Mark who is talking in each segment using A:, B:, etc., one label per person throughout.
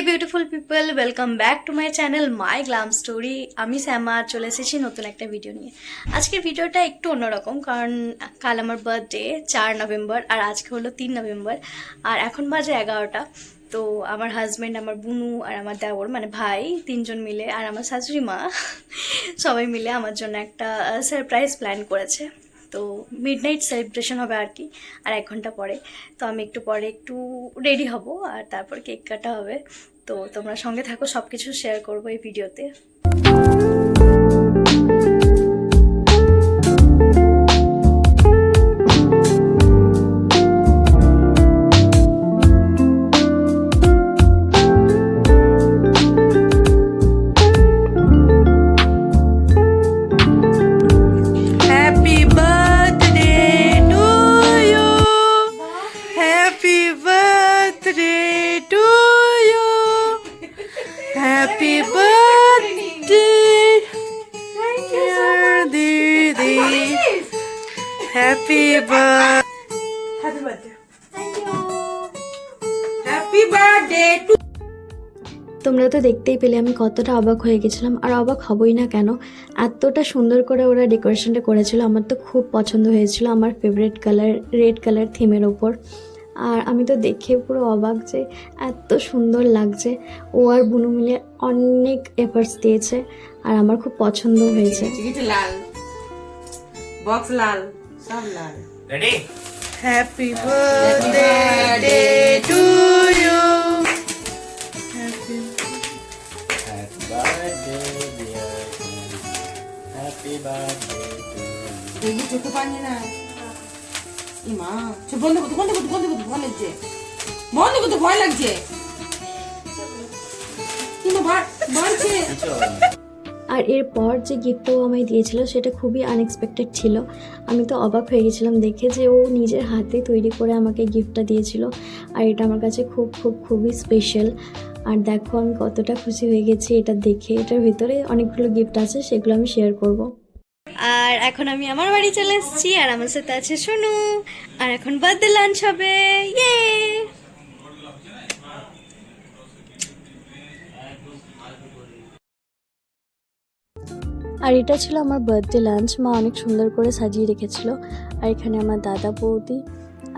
A: Beautiful people, welcome back to my channel my glam story. আমি শ্যামা চলে এসেছি নতুন একটা ভিডিও নিয়ে। আজকের ভিডিওটা একটু অন্যরকম, কারণ কাল আমার বার্থডে 4 নভেম্বর আর আজকে হলো 3 নভেম্বর, আর এখন বাজে 11টা। তো আমার হাজব্যান্ড, আমার বুনু আর আমার দেওর মানে ভাই তিনজন মিলে আর আমার শাশুড়ি মা সবাই মিলে আমার জন্য একটা সারপ্রাইজ প্ল্যান করেছে। তো মিডনাইট সেলিব্রেশন হবে আর কি, আর 1 ঘন্টা পরে। তো আমি একটু পরে একটু রেডি হব আর তারপর কেক কাটা হবে। তো তোমরা সঙ্গে থাকো, সব কিছু শেয়ার করবো এই ভিডিওতে।
B: Happy birthday, dear Didi. Happy birthday. Happy birthday.
A: Thank you.
B: Happy birthday to.
A: তোমরা তো দেখতেই পেলে আমি কতটা অবাক হয়ে গেছিলাম, আর অবাক হবই না কেন, এতটা সুন্দর করে ওরা ডেকোরেশনটা করেছিল। আমার তো খুব পছন্দ হয়েছিল, আমার ফেভারিট কালার রেড কালার থিমের ওপর। আর আমি তো দেখে পুরো অবাক যে এত সুন্দর লাগছে। ও আর বুনু মিলে অনেক এফার্টস দিয়েছে আর আমার খুব পছন্দ হয়েছে।
B: লাল বক্স লাল সব লাল।
C: Ready?
B: Happy birthday to you. Happy
C: Happy birthday, dear friend. Happy birthday to you.
B: দেখি চোখে পানি না ইমা চোখ বন্ধ করতে ভয় লাগছে ভয় লাগছে কিন্তু বাড়ছে।
C: কিছু হবে না।
A: আর এরপর যে গিফটটাও আমায় দিয়েছিল সেটা খুবই আনএক্সপেক্টেড ছিল। আমি তো অবাক হয়ে গেছিলাম দেখে যে ও নিজের হাতে তৈরি করে আমাকে গিফটটা দিয়েছিল, আর এটা আমার কাছে খুবই স্পেশাল। আর দেখো আমি কতটা খুশি হয়ে গেছি এটা দেখে। এটার ভিতরে অনেকগুলো গিফট আছে, সেগুলো আমি শেয়ার করব। আর এখন আমি আমার বাড়ি চলে এসেছি আর আমার সাথে আছে সোনু, আর এখন বার্থডে লাঞ্চ হবে। ইয়ে! আর এটা ছিল আমার বার্থডে লাঞ্চ। মা অনেক সুন্দর করে সাজিয়ে রেখেছিল। আর এখানে আমার দাদা বৌদি,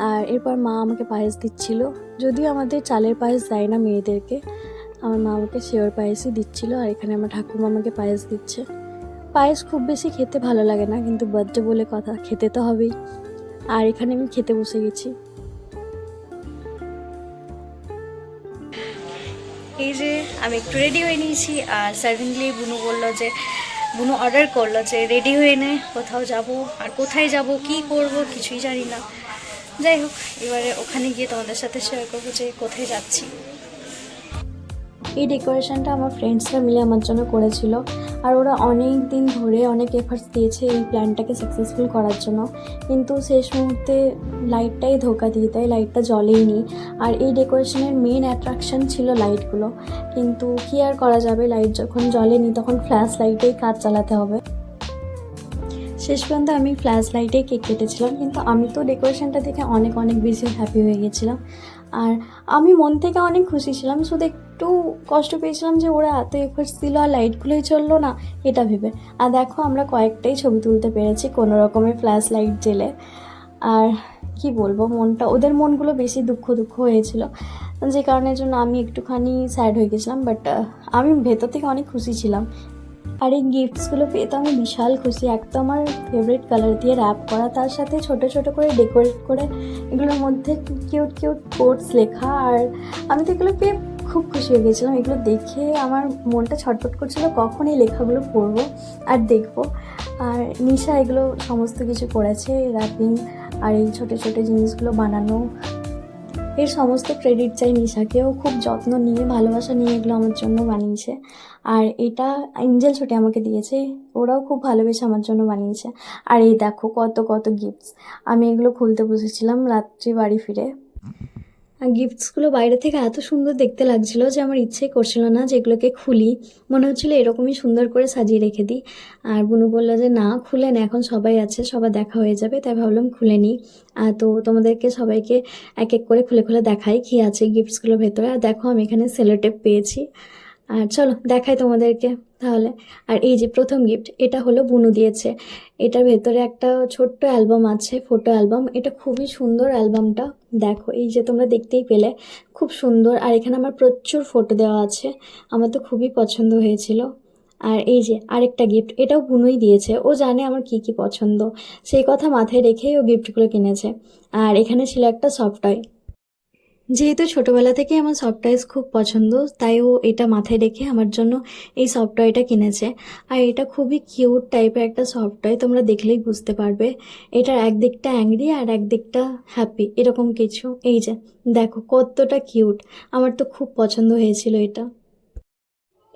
A: আর এরপর মা আমাকে পায়েস দিচ্ছিল। যদিও আমাদের চালের পায়েস দেয় না মেয়েদেরকে, আমার মা আমাকে সেওর পায়েসই দিচ্ছিল। আর এখানে আমার ঠাকুমা আমাকে পায়েস দিচ্ছে। পায়েস খুব বেশি খেতে ভালো লাগে না, কিন্তু বার্থডে বলে কথা, খেতে তো হবেই। আর এখানে আমি খেতে বসে গেছি। এই যে আমি একটু রেডি হয়ে নিয়েছি, আর সাডেনলি বুনু অর্ডার করলো যে রেডি হয়ে নে, কোথাও যাব। আর কোথায় যাব কি করব কিছুই জানি না। যাই হোক, এবারে ওখানে গিয়ে তোমাদের সাথে শেয়ার করবো যে কোথায় যাচ্ছি। এই ডেকোরেশনটা আমার ফ্রেন্ডসরা মিলে আমার জন্য করেছিল, আর ওরা অনেক দিন ধরে অনেক এফার্টস দিয়েছে এই প্ল্যানটাকে সাকসেসফুল করার জন্য। কিন্তু শেষ মুহূর্তে লাইটটাই ধোকা দিয়ে দেয়, লাইটটা জ্বলেইনি। আর এই ডেকোরেশনের মেন অ্যাট্রাকশন ছিল লাইটগুলো, কিন্তু কী আর করা যাবে, লাইট যখন জ্বলেনি তখন ফ্ল্যাশ লাইটেই কাজ চালাতে হবে। শেষ পর্যন্ত আমি ফ্ল্যাশ লাইটেই কেক কেটেছিলাম, কিন্তু আমি তো ডেকোরেশনটা দেখে অনেক বেশি হ্যাপি হয়ে গেছিলাম। আর আমি মন থেকে অনেক খুশি ছিলাম, শুধু একটু কষ্ট পেয়েছিলাম যে ওরা এত এফোর্টস দিল আর লাইটগুলোই চললো না এটা ভেবে। আর দেখো আমরা কয়েকটাই ছবি তুলতে পেরেছি কোনো রকমের ফ্ল্যাশ লাইট জেলে। আর কি বলবো, ওদের মনগুলো বেশি দুঃখ হয়েছিল, যে কারণের জন্য আমি একটুখানি স্যাড হয়ে গেছিলাম। বাট আমি ভেতর থেকে অনেক খুশি ছিলাম। আর এই গিফটসগুলো পেয়ে তো আমি বিশাল খুশি। এক তো আমার ফেভারিট কালার দিয়ে র্যাপ করা, তার সাথে ছোট করে ডেকোরেট করে এগুলোর মধ্যে কিউট কোটস লেখা। আর আমি তো এগুলো পেয়ে খুব খুশি হয়ে গেছিলাম। এগুলো দেখে আমার মনটা ছটফট করছিল কখন এই লেখাগুলো পড়বো আর দেখবো। আর নিশা এগুলো সমস্ত কিছু করেছে, র্যাপিং আর এই ছোট জিনিসগুলো বানানো। এর সমস্ত ক্রেডিট চাই নিশাকেও, খুব যত্ন নিয়ে ভালোবাসা নিয়ে এগুলো আমার জন্য বানিয়েছে। আর এটা এঞ্জেল ছোটে আমাকে দিয়েছে, ওরাও খুব ভালোবেসে আমার জন্য বানিয়েছে। আর এই দেখো কত গিফটস। আমি এগুলো খুলতে বসেছিলাম রাত্রি বাড়ি ফিরে। আর গিফটসগুলো বাইরে থেকে এত সুন্দর দেখতে লাগছিল যে আমার ইচ্ছেই করছিল না যে এগুলোকে খুলি। মনে হচ্ছিল এরকমই সুন্দর করে সাজিয়ে রেখে দিই। আর বুনু বললো যে না, খুলে না, এখন সবাই আছে, সবার দেখা হয়ে যাবে, তাই ভাবলাম খুলে নিই। তো তোমাদেরকে সবাইকে এক এক করে খুলে খুলে দেখাই কী আছে গিফটসগুলোর ভেতরে। আর দেখো আমি এখানে সেলোটেপ পেয়েছি। আর চলো দেখাই তোমাদেরকে তাহলে। আর এই যে প্রথম গিফট, এটা হলো বুনু দিয়েছে। এটার ভেতরে একটা ছোট্ট অ্যালবাম আছে, ফটো অ্যালবাম। এটা খুবই সুন্দর অ্যালবামটা, দেখো এই যে তোমরা দেখতেই পেলে, খুব সুন্দর। আর এখানে আমার প্রচুর ফটো দেওয়া আছে, আমার তো খুবই পছন্দ হয়েছিল। আর এই যে আরেকটা গিফট, এটাও বুনুই দিয়েছে। ও জানে আমার কি কি পছন্দ, সেই কথা মাথায় রেখেই ও গিফটগুলো কিনেছে। আর এখানে ছিল একটা সফট টয়। যেহেতু ছোটোবেলা থেকেই আমার সফট টয়েস খুব পছন্দ, তাই ও এটা মাথায় রেখে আমার জন্য এই সফট টয়টা কিনেছে। আর এটা খুবই কিউট টাইপের একটা সফট টয়, তোমরা দেখলেই বুঝতে পারবে। এটার একদিকটা অ্যাংরি আর একদিকটা হ্যাপি, এরকম কিছু। এই যে দেখো কতটা কিউট, আমার তো খুব পছন্দ হয়েছিল এটা।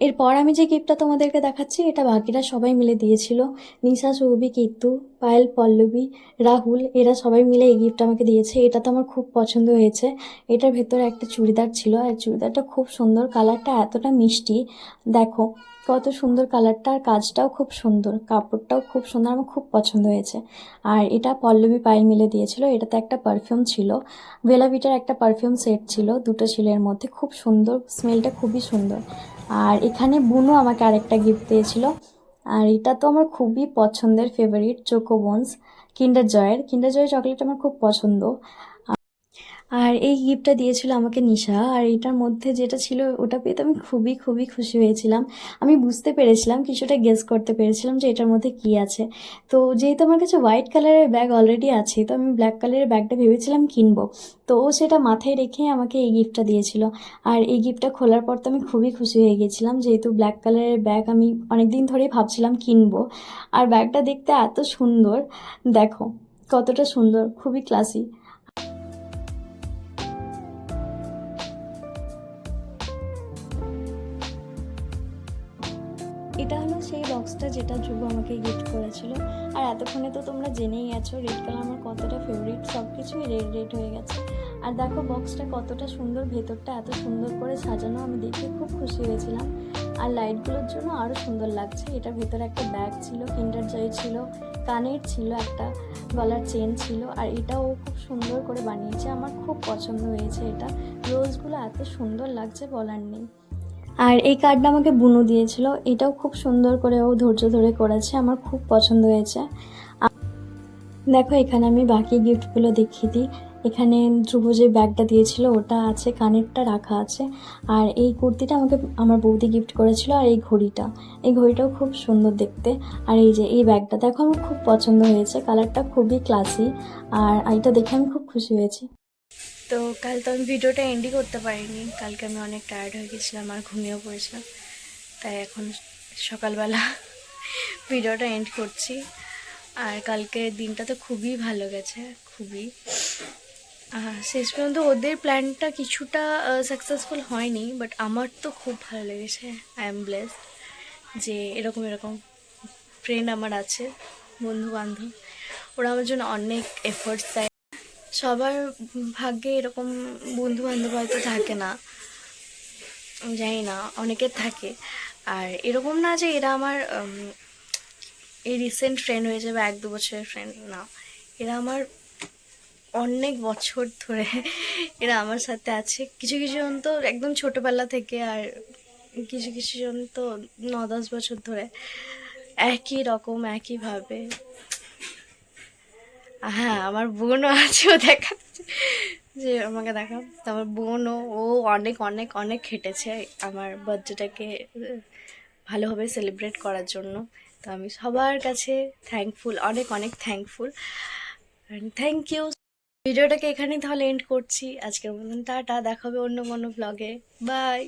A: এরপর আমি যে গিফটটা তোমাদেরকে দেখাচ্ছি, এটা বাকিরা সবাই মিলে দিয়েছিল। নিশা, সৌভিক, কীর্তু, পায়েল, পল্লবী, রাহুল, এরা সবাই মিলে এই গিফট আমাকে দিয়েছে। এটা তো আমার খুব পছন্দ হয়েছে। এটার ভেতরে একটা চুড়িদার ছিল, আর চুড়িদারটা খুব সুন্দর, কালারটা এতটা মিষ্টি, দেখো কত সুন্দর কালারটা, আর কাজটাও খুব সুন্দর, কাপড়টাও খুব সুন্দর, আমার খুব পছন্দ হয়েছে। আর এটা পল্লবী, পায়েল মিলে দিয়েছিল। এটাতে একটা পারফিউম ছিল, বেলাভিটার একটা পারফিউম সেট ছিল, দুটো ছিল এর মধ্যে, খুব সুন্দর, স্মেলটা খুবই সুন্দর। আর এখানে বুনু আমাকে আরেকটা গিফট দিয়েছিল। আর এটা তো আমার খুবই পছন্দের ফেভারিট, চোকোবোনস, কিন্ডার জয়ের চকলেট আমার খুব পছন্দ। আর এই গিফটটা দিয়েছিল আমাকে নিশা। আর এটার মধ্যে যেটা ছিল ওটা পেয়ে তো আমি খুবই খুবই খুশি হয়েছিলাম। আমি বুঝতে পেরেছিলাম, কিছুটা গেস করতে পেরেছিলাম যে এটার মধ্যে কী আছে। তো যেহেতু আমার কাছে হোয়াইট কালারের ব্যাগ অলরেডি আছে, তো আমি ব্ল্যাক কালারের ব্যাগটা ভেবেছিলাম কিনবো। তো ও সেটা মাথায় রেখে আমাকে এই গিফটটা দিয়েছিল। আর এই গিফটটা খোলার পর তো আমি খুবই খুশি হয়ে গেছিলাম, যেহেতু ব্ল্যাক কালারের ব্যাগ আমি অনেক দিন ধরেই ভাবছিলাম কিনবো। আর ব্যাগটা দেখতে এত সুন্দর, দেখো কতটা সুন্দর, খুবই ক্লাসি। এটা হলো সেই বক্সটা যেটা যুব আমাকে গিফট করেছিল। আর এতক্ষণে তো তোমরা জেনেই গেছো রেড কালার আমার কতটা ফেভারিট, সব কিছুই রেড রেড হয়ে গেছে। আর দেখো বক্সটা কতটা সুন্দর, ভেতরটা এত সুন্দর করে সাজানো, আমি দেখে খুব খুশি হয়েছিলাম। আর লাইটগুলোর জন্য আরও সুন্দর লাগছে। এটার ভেতরে একটা ব্যাগ ছিল, কিন্ডার জয় ছিল, কানের ছিল, একটা গলার চেন ছিল। আর এটাও খুব সুন্দর করে বানিয়েছে, আমার খুব পছন্দ হয়েছে। এটা রোজগুলো এত সুন্দর লাগছে বলার নেই। আর এই কার্ডটা আমাকে বুনু দিয়েছিল, এটাও খুব সুন্দর করে ও ধৈর্য ধরে করেছে, আমার খুব পছন্দ হয়েছে। দেখো এখানে আমি বাকি গিফটগুলো দেখিয়ে দিই। এখানে ধ্রুব যে ব্যাগটা দিয়েছিল ওটা আছে, কানেরটা রাখা আছে। আর এই কুর্তিটা আমাকে আমার বৌদি গিফট করেছিল। আর এই ঘড়িটাও খুব সুন্দর দেখতে। আর এই যে এই ব্যাগটা দেখো আমার খুব পছন্দ হয়েছে, কালারটা খুবই ক্লাসি। আর এটা দেখে আমি খুব খুশি হয়েছি। তো কাল তো আমি ভিডিওটা এন্ডই করতে পারিনি, কালকে আমি অনেক টায়ার্ড হয়ে গেছিলাম আর ঘুমিয়েও পড়েছিলাম, তাই এখন সকালবেলা ভিডিওটা এন্ড করছি। আর কালকে দিনটা তো খুবই ভালো গেছে, খুবই। শেষ পর্যন্ত ওদের প্ল্যানটা কিছুটা সাকসেসফুল হয়নি, বাট আমার তো খুব ভালো লেগেছে। আই এম ব্লেসড যে এরকম ফ্রেন্ড আমার আছে, বন্ধু বান্ধব, ওরা আমার জন্য অনেক এফোর্টস দেয়। সবার ভাগ্যে এরকম বন্ধু বান্ধব হয়তো থাকে না, জানি না, অনেকের থাকে। আর এরকম না যে এরা আমার এই রিসেন্ট ফ্রেন্ড হয়ে যাবে, 1-2 বছরের ফ্রেন্ড না, এরা আমার অনেক বছর ধরে এরা আমার সাথে আছে। কিছু জন তো একদম ছোটোবেলা থেকে, আর কিছু জন তো 9-10 বছর ধরে একই রকম একইভাবে। হ্যাঁ, আমার বোনও আছে, ও দেখাচ্ছে যে আমাকে দেখা, তো আমার বোনও, ও অনেক অনেক অনেক খেটেছে আমার বার্থডেটাকে ভালোভাবে সেলিব্রেট করার জন্য। তো আমি সবার কাছে থ্যাঙ্কফুল, অনেক অনেক থ্যাঙ্কফুল, থ্যাংক ইউ। ভিডিওটাকে এখানেই তাহলে এন্ড করছি আজকের মতন। টাটা, দেখা হবে অন্য কোনো ব্লগে, বাই।